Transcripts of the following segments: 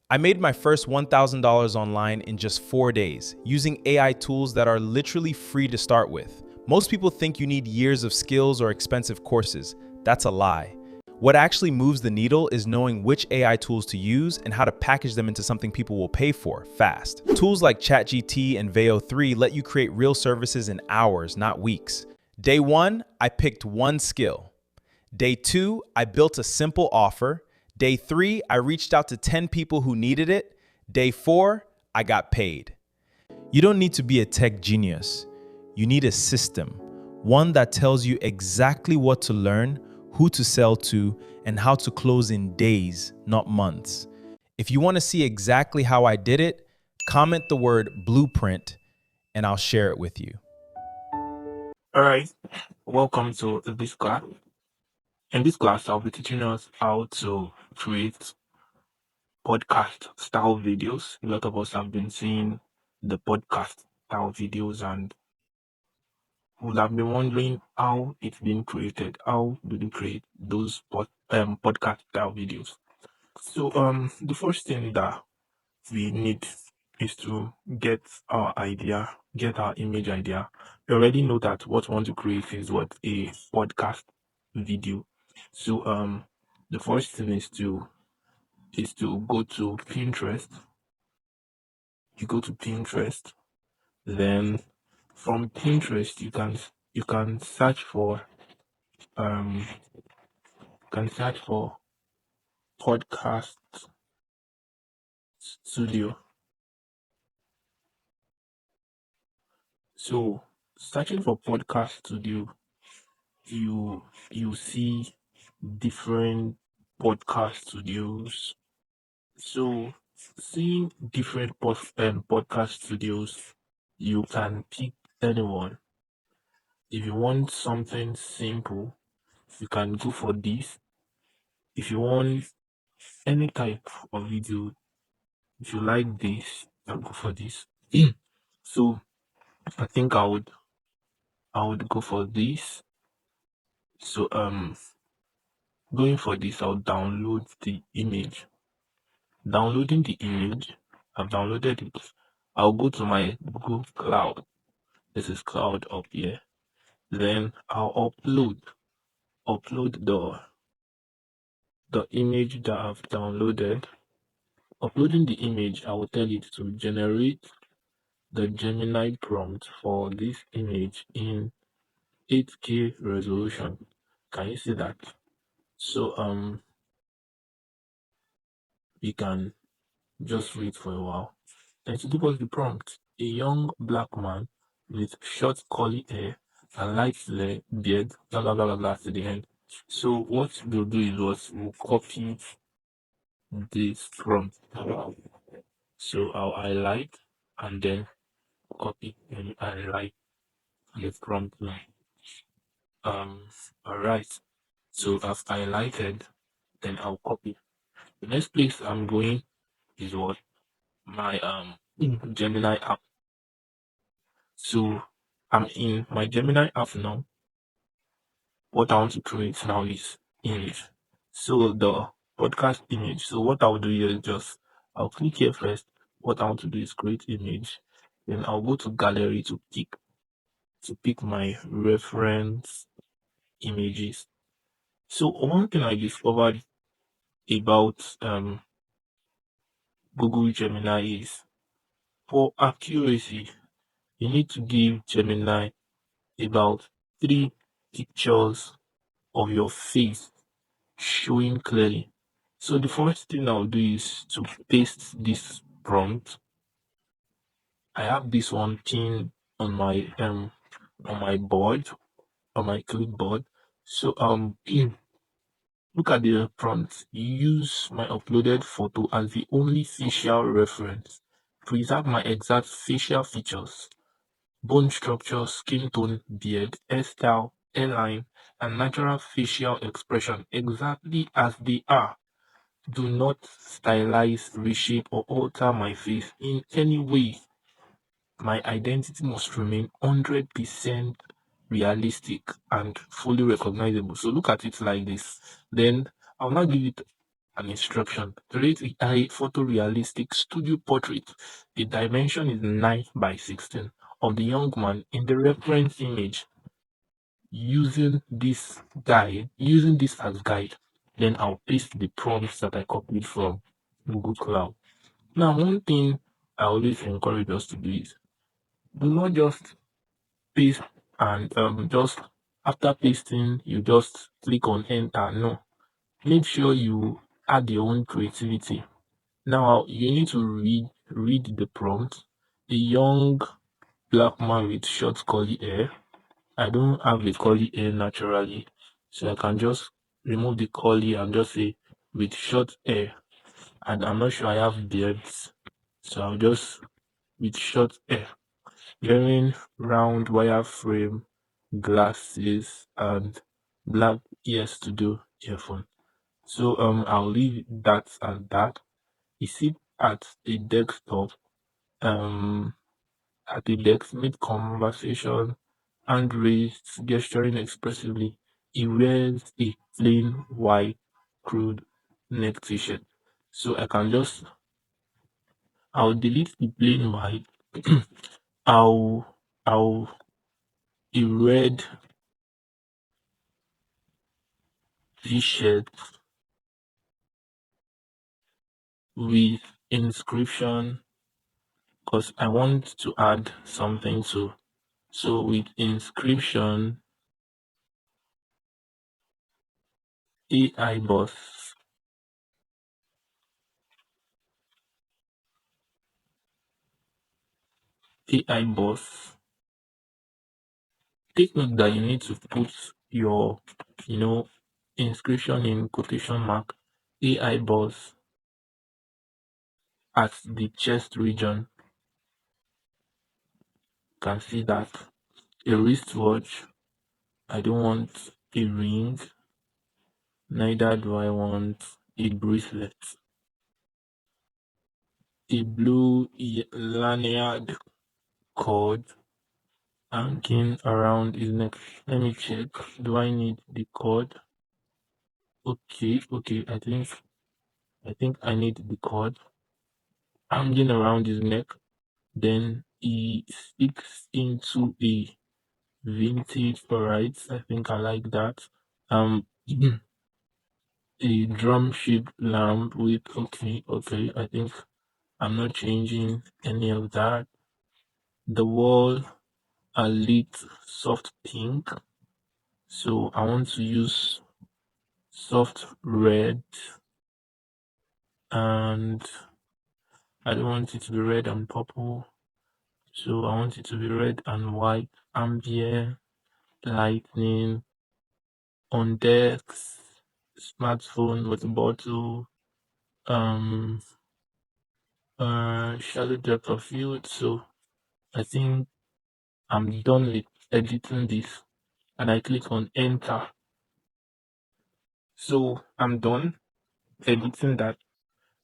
I made my first $1,000 online in just 4 days, using AI tools that are literally free to start with. Most people think you need years of skills or expensive courses. That's a lie. What actually moves the needle is knowing which AI tools to use and how to package them into something people will pay for fast. Tools like ChatGPT and Veo 3 let you create real services in hours, not weeks. Day 1, I picked one skill. Day 2, I built a simple offer. Day 3, I reached out to 10 people who needed it. Day 4, I got paid. You don't need to be a tech genius. You need a system, one that tells you exactly what to learn, who to sell to, and how to close in days, not months. If you want to see exactly how I did it, comment the word blueprint and I'll share it with you. All right, welcome to this class. In this class, I'll be teaching us how to create podcast style videos. A lot of us have been seeing the podcast style videos and would have been wondering how it's been created. How do they create those podcast style videos? So, the first thing that we need is to get our idea, get our image idea. We already know that what we want to create is what a podcast video. So the first thing is to go to Pinterest. You go to Pinterest, then from Pinterest you can search for um podcast studio. So searching for podcast studio, you see different podcast studios. So seeing different podcast studios, you can pick anyone. If you want something simple, you can go for this. If you want any type of video, if you like this, you can go for this. So I think I would go for this. So going for this, I'll download the image. Downloading the image, I've downloaded it. I'll go to my Google Cloud. This is Cloud up here. Then I'll upload the image that I've downloaded. Uploading the image, I will tell it to generate the Gemini prompt for this image in 8K resolution. Can you see that? So we can just wait for a while. Then to give us the prompt, a young black man with short curly hair and light beard, blah blah blah blah blah to the end. So what we'll do is we'll copy this prompt. So I'll highlight and then copy and highlight the prompt now. Alright. So I've highlighted, then I'll copy. The next place I'm going is what my Gemini app. So I'm in my Gemini app now. What I want to create now is image. So the podcast image. So what I'll do here is I'll click here first. What I want to do is create image. Then I'll go to gallery to pick my reference images. So one thing I discovered about Google Gemini is for accuracy, you need to give Gemini about 3 pictures of your face showing clearly. So the first thing I'll do is to paste this prompt. I have this one pinned on my board, on my clipboard. So look at the prompt. Use my uploaded photo as the only facial reference. Preserve my exact facial features, bone structure, skin tone, beard, hairstyle, hairline, and natural facial expression exactly as they are. Do not stylize, reshape, or alter my face in any way. My identity must remain 100% realistic and fully recognizable. So look at it like this. Then I'll now give it an instruction. Create a photorealistic studio portrait. The dimension is 9 by 16 of the young man in the reference image using this as guide. Then I'll paste the prompts that I copied from Google Cloud. Now, one thing I always encourage us to do is do not just paste and just after pasting you just click on enter. No, make sure you add your own creativity. Now you need to read the prompt. A young black man with short curly hair. I don't have a curly hair naturally, so I can just remove the curly and just say with short hair. And I'm not sure I have beards, so I'll just with short hair, wearing round wire frame glasses and black ears to do earphone. So I'll leave that and that. You sit at a desktop, um at the desk mid conversation, hand raised, gesturing expressively. He wears a plain white crude neck t-shirt. So I'll delete the plain white. I'll a red t-shirt with inscription because I want to add something to. So with inscription AI boss, AI boss. Take note that you need to put your, you know, inscription in quotation mark. AI boss at the chest region. You can see that a wristwatch. I don't want a ring. Neither do I want a bracelet. A blue lanyard cord hanging around his neck. Let me check. Do I need the cord? Okay. I think I need the cord hanging around his neck. Then he speaks into a vintage alright. I think I like that. Um a drum shaped lamp with okay. I think I'm not changing any of that. The wall are lit soft pink. So I want to use soft red and I don't want it to be red and purple. So I want it to be red and white. Ambient lightning on decks, smartphone with a bottle, um, shallow depth of field. So I think I'm done with editing this, and I click on enter. So I'm done editing that,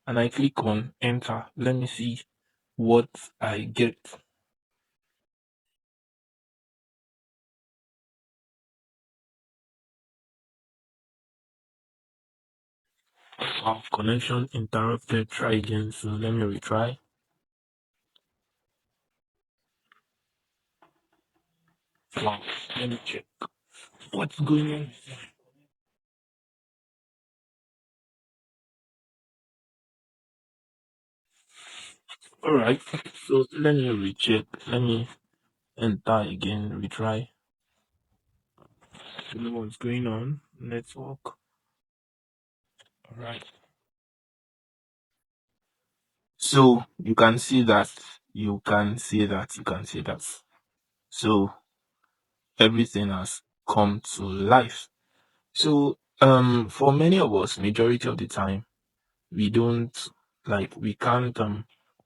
and I click on enter. Let me see what I get. Wow, connection interrupted. Try again. So let me retry. Wow, let me check what's going on. All right, so let me recheck. Let me enter again, retry. You know what's going on. Network. All right. So you can see that. You can see that. You can see that. So everything has come to life. So for many of us, majority of the time, we don't we can't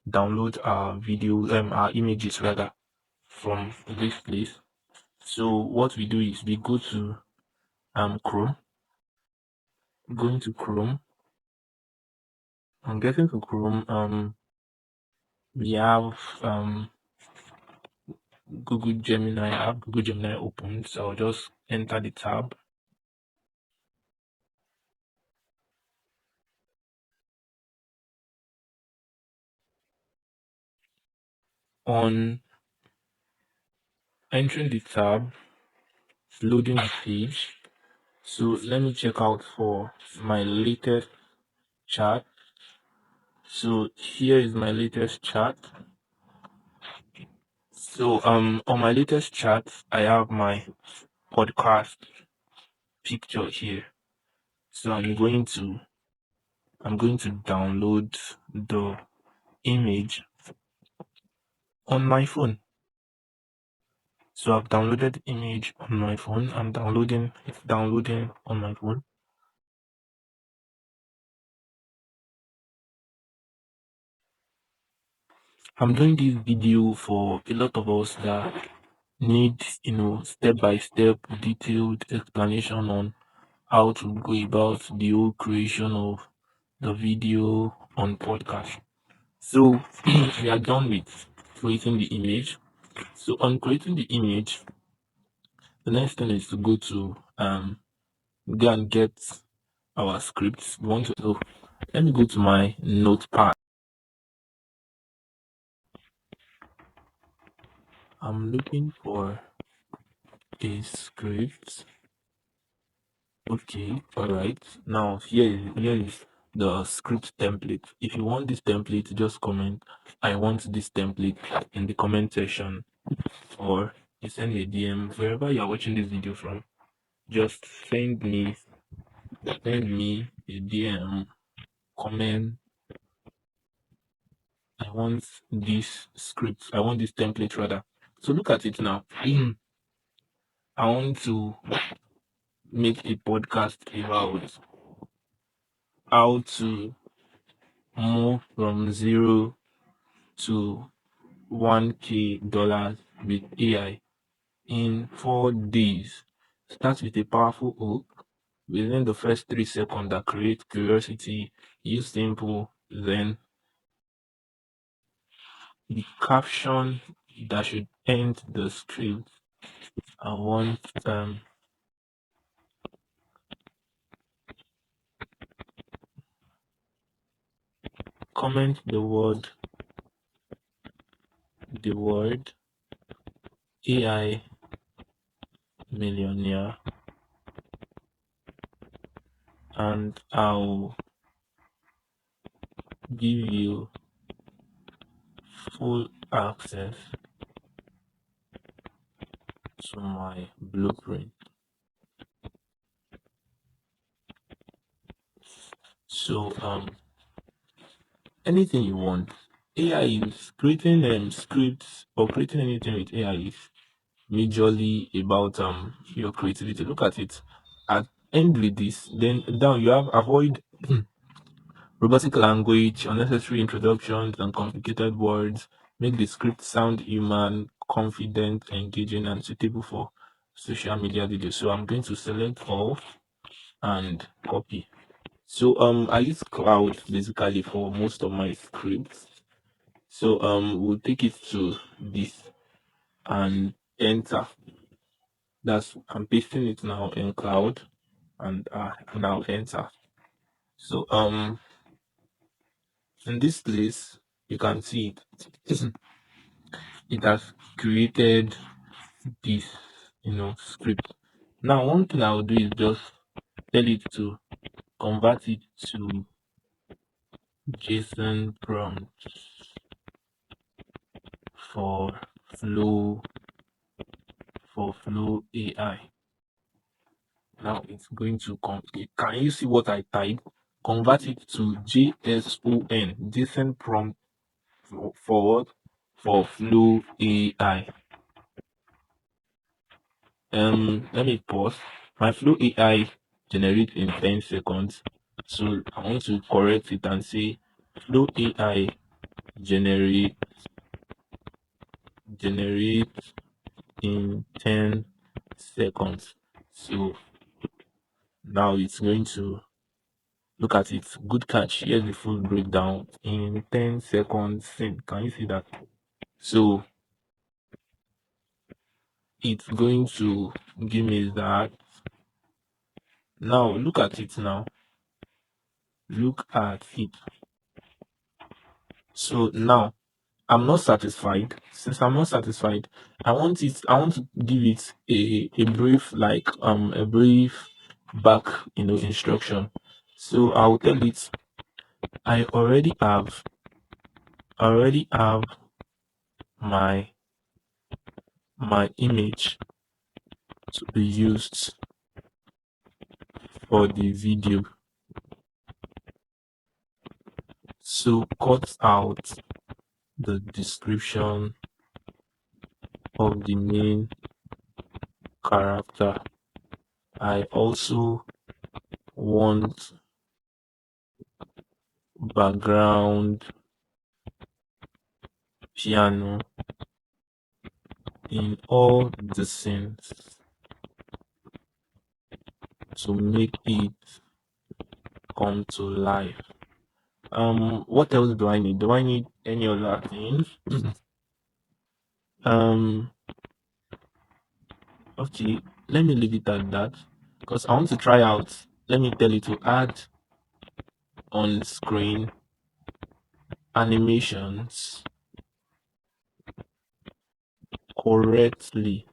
download our video our images rather from this place. So what we do is we go to Chrome, going to Chrome. I'm getting to Chrome. We have Google Gemini. I have Google Gemini open, so I'll just enter the tab. On entering the tab, loading the page. So let me check out for my latest chart. So here is my latest chart. So on my latest chart, I have my podcast picture here. So I'm going to download the image on my phone. So I've downloaded the image on my phone. It's downloading on my phone. I'm doing this video for a lot of us that need, step by step detailed explanation on how to go about the whole creation of the video on podcast. So we are done with creating the image. So on creating the image, the next thing is to go and get our scripts. So let me go to my notepad. I'm looking for a script. Okay, all right. Now here is the script template. If you want this template, just comment I want this template in the comment section, or you send me a DM wherever you are watching this video from. Just send me a DM, comment I want this script. I want this template rather. So look at it now. I want to make a podcast about how to move from zero to 1K dollars with AI in 4 days. Start with a powerful hook. Within the first 3 seconds that create curiosity, use simple, then the caption that should end the script. I want comment the word AI millionaire, and I'll give you full access to my blueprint. So anything you want. AI is creating scripts or creating anything with AI is majorly about your creativity. Look at it. At end with this, then down you have avoid robotic language, unnecessary introductions and complicated words. Make the script sound human, confident, engaging, and suitable for social media videos. So I'm going to select all and copy. So I use Cloud basically for most of my scripts. So we'll take it to this and enter. I'm pasting it now in Cloud and now enter. So in this place you can see it. It has created this script. Now one thing I'll do is just tell it to convert it to JSON prompt for Flow AI. Now it's going to can you see what I type? Convert it to JSON prompt for Flow AI. Let me pause. My Flow AI generate in 10 seconds. So I want to correct it and say Flow AI generate in 10 seconds. So now it's going to look at it. Good catch. Here's the full breakdown in 10 seconds. Can you see that? So it's going to give me that. Now look at it now. Look at it. So now I'm not satisfied. Since I'm not satisfied, I want to give it a brief, like a brief back, instruction. So I'll tell it I already have my image to be used for the video. So cut out the description of the main character. I also want background piano in all the scenes to make it come to life. What else do I need? Do I need any other things? um, okay, let me leave it at that because I want to try out. Let me tell you to add on screen animations correctly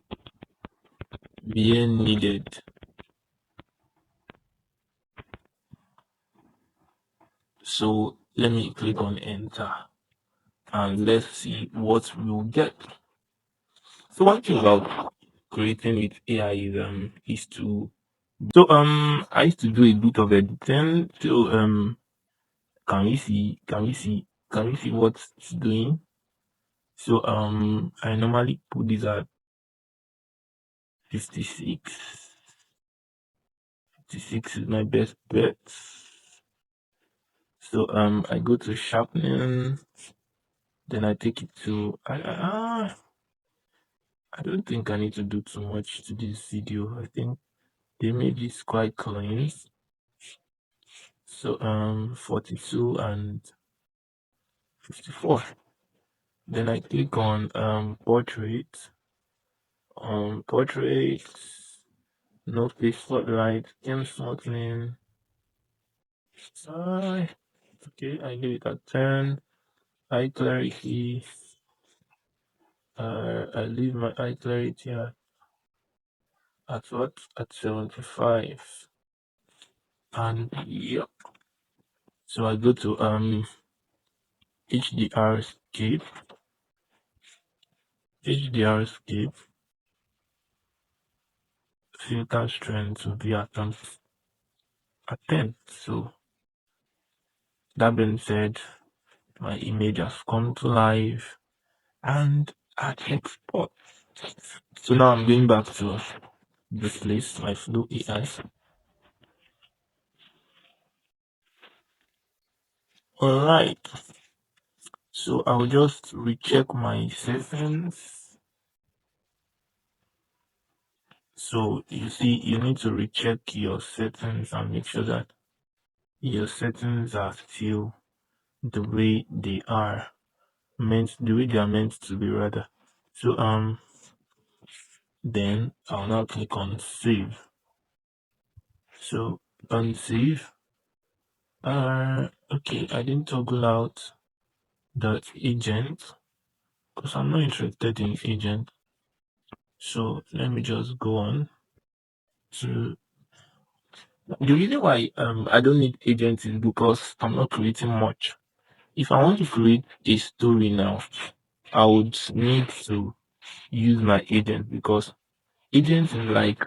being needed. So let me click on enter and let's see what we'll get. So one thing about creating with AI is to I used to do a bit of editing. So can we see what it's doing? So I normally put this at 56. 56 is my best bet. So I go to sharpening, then I take it to I don't think I need to do too much to this video. I think the image is quite clean. So 42 and 54. Then I click on portrait. Portrait, no face spotlight, game smoking. Okay, I give it a 10. Eye clarity. I leave my eye clarity at what? At 75. And yep. So I go to HDR scape. HDR scape. Filter strength will be at 10. So that being said, my image has come to life and at export. So now I'm going back to this place, my Flow AI. Alright, so I'll just recheck my settings. So you see, you need to recheck your settings and make sure that your settings are still the way they are meant to be, rather. So then I'll now click on save. So on save, okay, I didn't toggle out the agent because I'm not interested in agent. So let me just go on to the reason why I don't need agents is because I'm not creating much. If I want to create a story now, I would need to use my agent because agent is like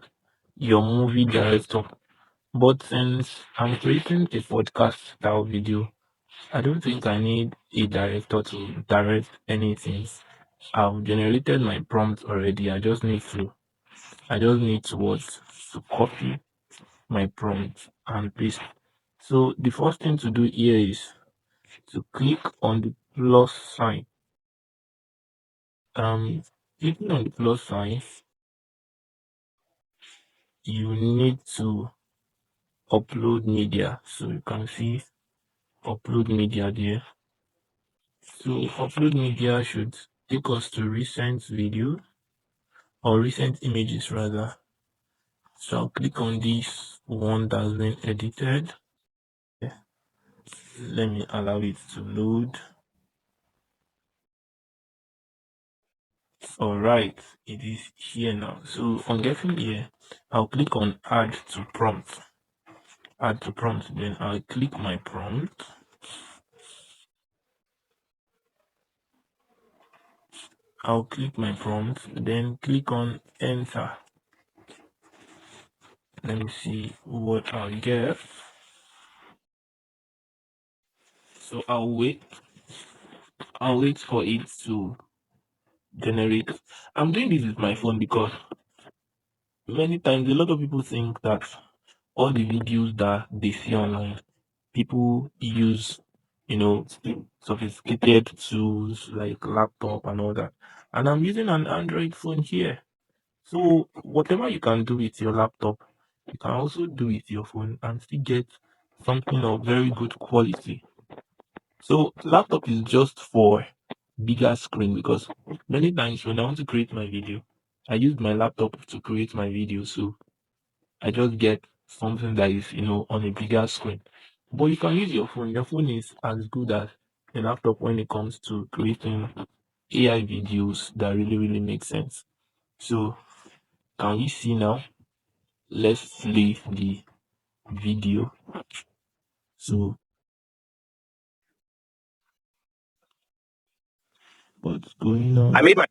your movie director. But since I'm creating a podcast style video, I don't think I need a director to direct anything. I've generated my prompt already. I just need to what? To copy my prompt and paste. So the first thing to do here is to click on the plus sign. Clicking on the plus sign, you need to upload media. So you can see upload media there. So upload media should take us to recent video or recent images rather. So I'll click on this one that's been edited. Let me allow it to load. All right, it is here now. So on getting here, I'll click on add to prompt. Add to prompt. Then I'll click my prompt. I'll click my prompt. Then click on enter. Let me see what I'll get. So I'll wait. I'll wait for it to generate. I'm doing this with my phone because many times a lot of people think that all the videos that they see online, people use, sophisticated tools like laptop and all that. And I'm using an Android phone here. So whatever you can do with your laptop, you can also do with your phone and still get something of very good quality. So laptop is just for bigger screen because many times when I want to create my video, I use my laptop to create my video. So I just get something that is, on a bigger screen. But you can use your phone. Your phone is as good as a laptop when it comes to creating AI videos that really, really make sense. So can you see now? Let's play the video. So what's going on? I made my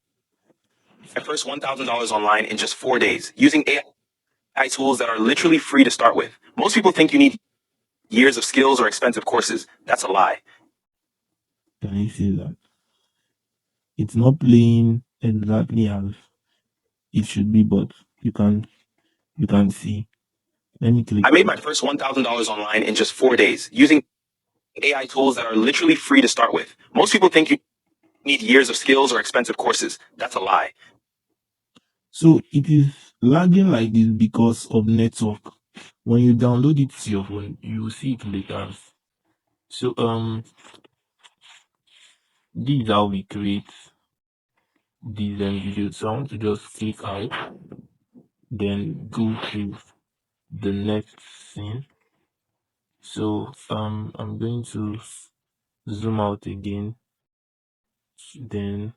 first $1,000 online in just 4 days using AI tools that are literally free to start with. Most people think you need years of skills or expensive courses. That's a lie. Can you see that? It's not playing exactly as it should be, but you can see. Let me click. I made my first $1,000 online in just 4 days using AI tools that are literally free to start with. Most people think you need years of skills or expensive courses. That's a lie. So it is lagging like this because of network. When you download it to your phone, you will see it later. So this is how we create these videos. So I want to just click out, then go to the next scene. So I'm going to zoom out again, then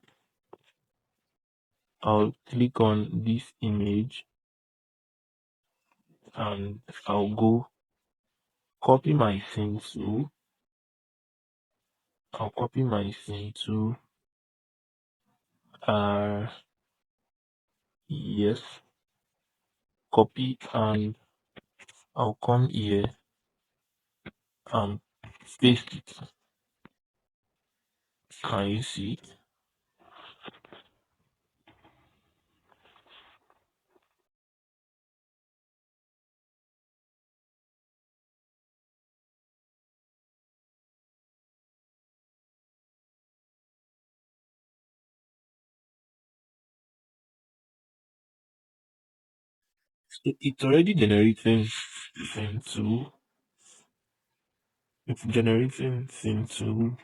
I'll click on this image and I'll go copy my scene to I'll copy my scene to yes, copy, and I'll come here and paste it. Can you see? So it's already generating scene 2. It's generating scene 2.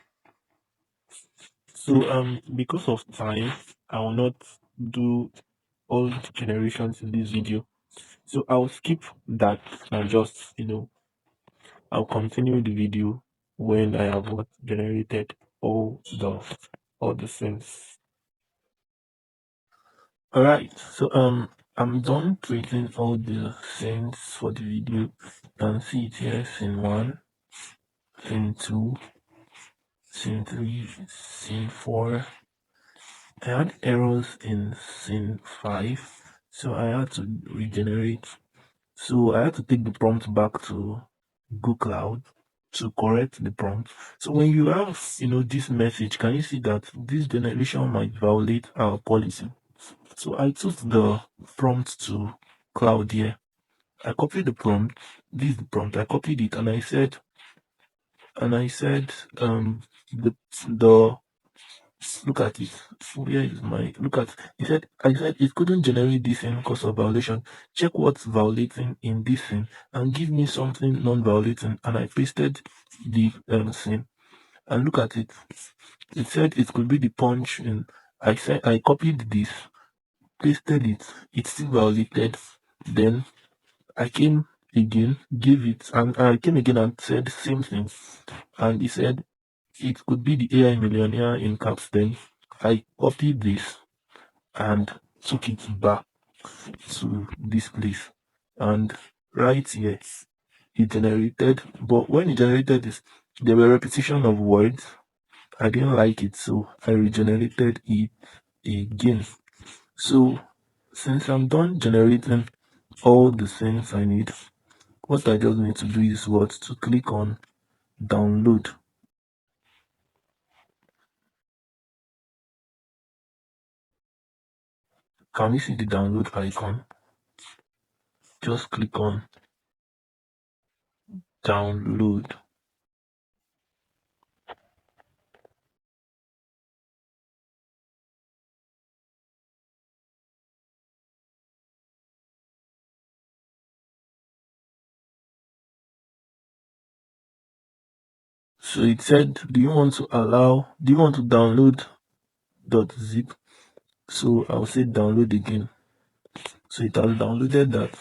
So because of time, I will not do all the generations in this video. So I'll skip that and just I'll continue the video when I have generated all the scenes. Alright, so I'm done creating all the scenes for the video. You can see it here, scene 1, scene 2, scene 3, scene 4. I had errors in scene 5, so I had to regenerate. So I had to take the prompt back to Google Cloud to correct the prompt. So when you have, this message, can you see that this generation might violate our policy? So I took the prompt to cloud here. I copied the prompt. This is the prompt. I copied it and I said, the look at it. Where is my look at? I said it couldn't generate this thing because of violation. Check what's violating in this thing and give me something non-violating. And I pasted the thing and look at it. It said it could be the punch, and I copied this, pasted it. It still violated. Then I came again, gave it, and I came again and said the same thing. And he said it could be the AI millionaire in caps. Then I copied this and took it back to this place. And right here, he generated, but when he generated this, there were repetition of words. I didn't like it, so I regenerated it again. So since I'm done generating all the things I need, what I just need to do is what? To click on download. Can you see the download icon? Just click on download. So it said, do you want to download .zip? So I'll say download again. So it has downloaded that.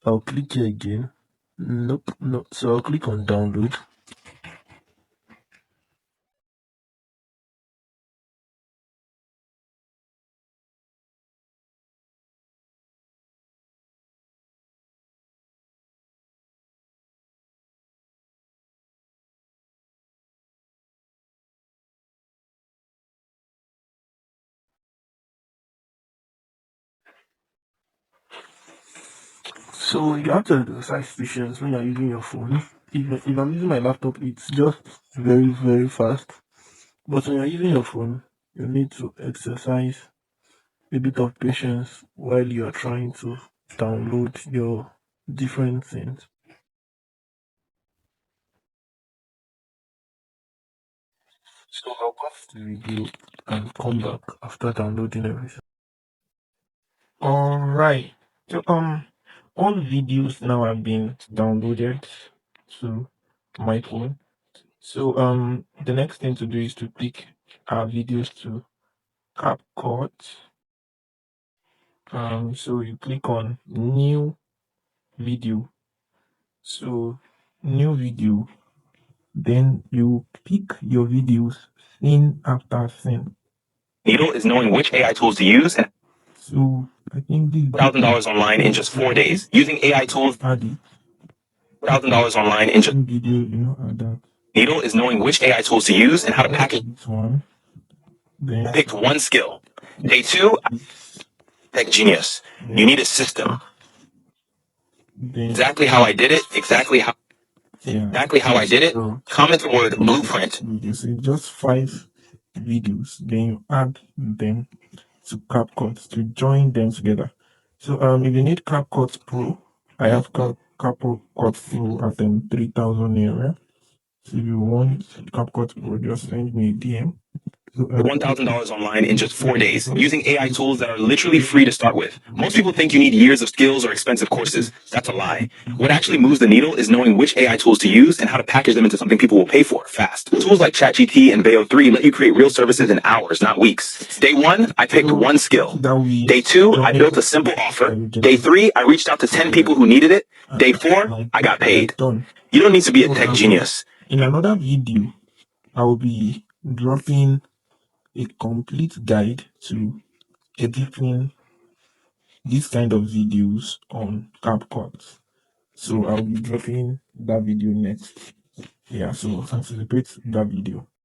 I'll click here again. Nope, no. So I'll click on download. So you have to exercise patience when you're using your phone. If I'm using my laptop, it's just very, very fast. But when you're using your phone, you need to exercise a bit of patience while you are trying to download your different things. So I'll pause the video and come back after downloading everything. Alright. So all videos now have been downloaded to my phone. So the next thing to do is to click our videos to CapCut. So you click on new video. So new video, then you pick your videos scene after scene. Needle is knowing which AI tools to use and So I think this $1,000 online in just 4 days using AI tools. add it. $1,000 online in just Video, add that. Needle is knowing which AI tools to use and how to package. This one. Then Picked one skill. Day 2, Tech Genius. You need a system. then Exactly how I did it. Exactly how I did it. So Comment the word blueprint. you see just 5 videos, then you add them to CapCut to join them together. So if you need CapCut Pro, I have CapCut Pro at 3,000 area. So if you want CapCut Pro, just send me a DM. So, $1,000 online in just 4 days using AI tools that are literally free to start with. Most people think you need years of skills or expensive courses. That's a lie. What actually moves the needle is knowing which AI tools to use and how to package them into something people will pay for fast. Tools like ChatGPT and Veo 3 let you create real services in hours, not weeks. Day 1, I picked one skill. Day 2, I built a simple offer. Day 3, I reached out to 10 people who needed it. Day 4, I got paid. You don't need to be a tech genius. In another video, I will be dropping a complete guide to editing these kind of videos on CapCut. So I'll be dropping that video next. Yeah, so anticipate that video.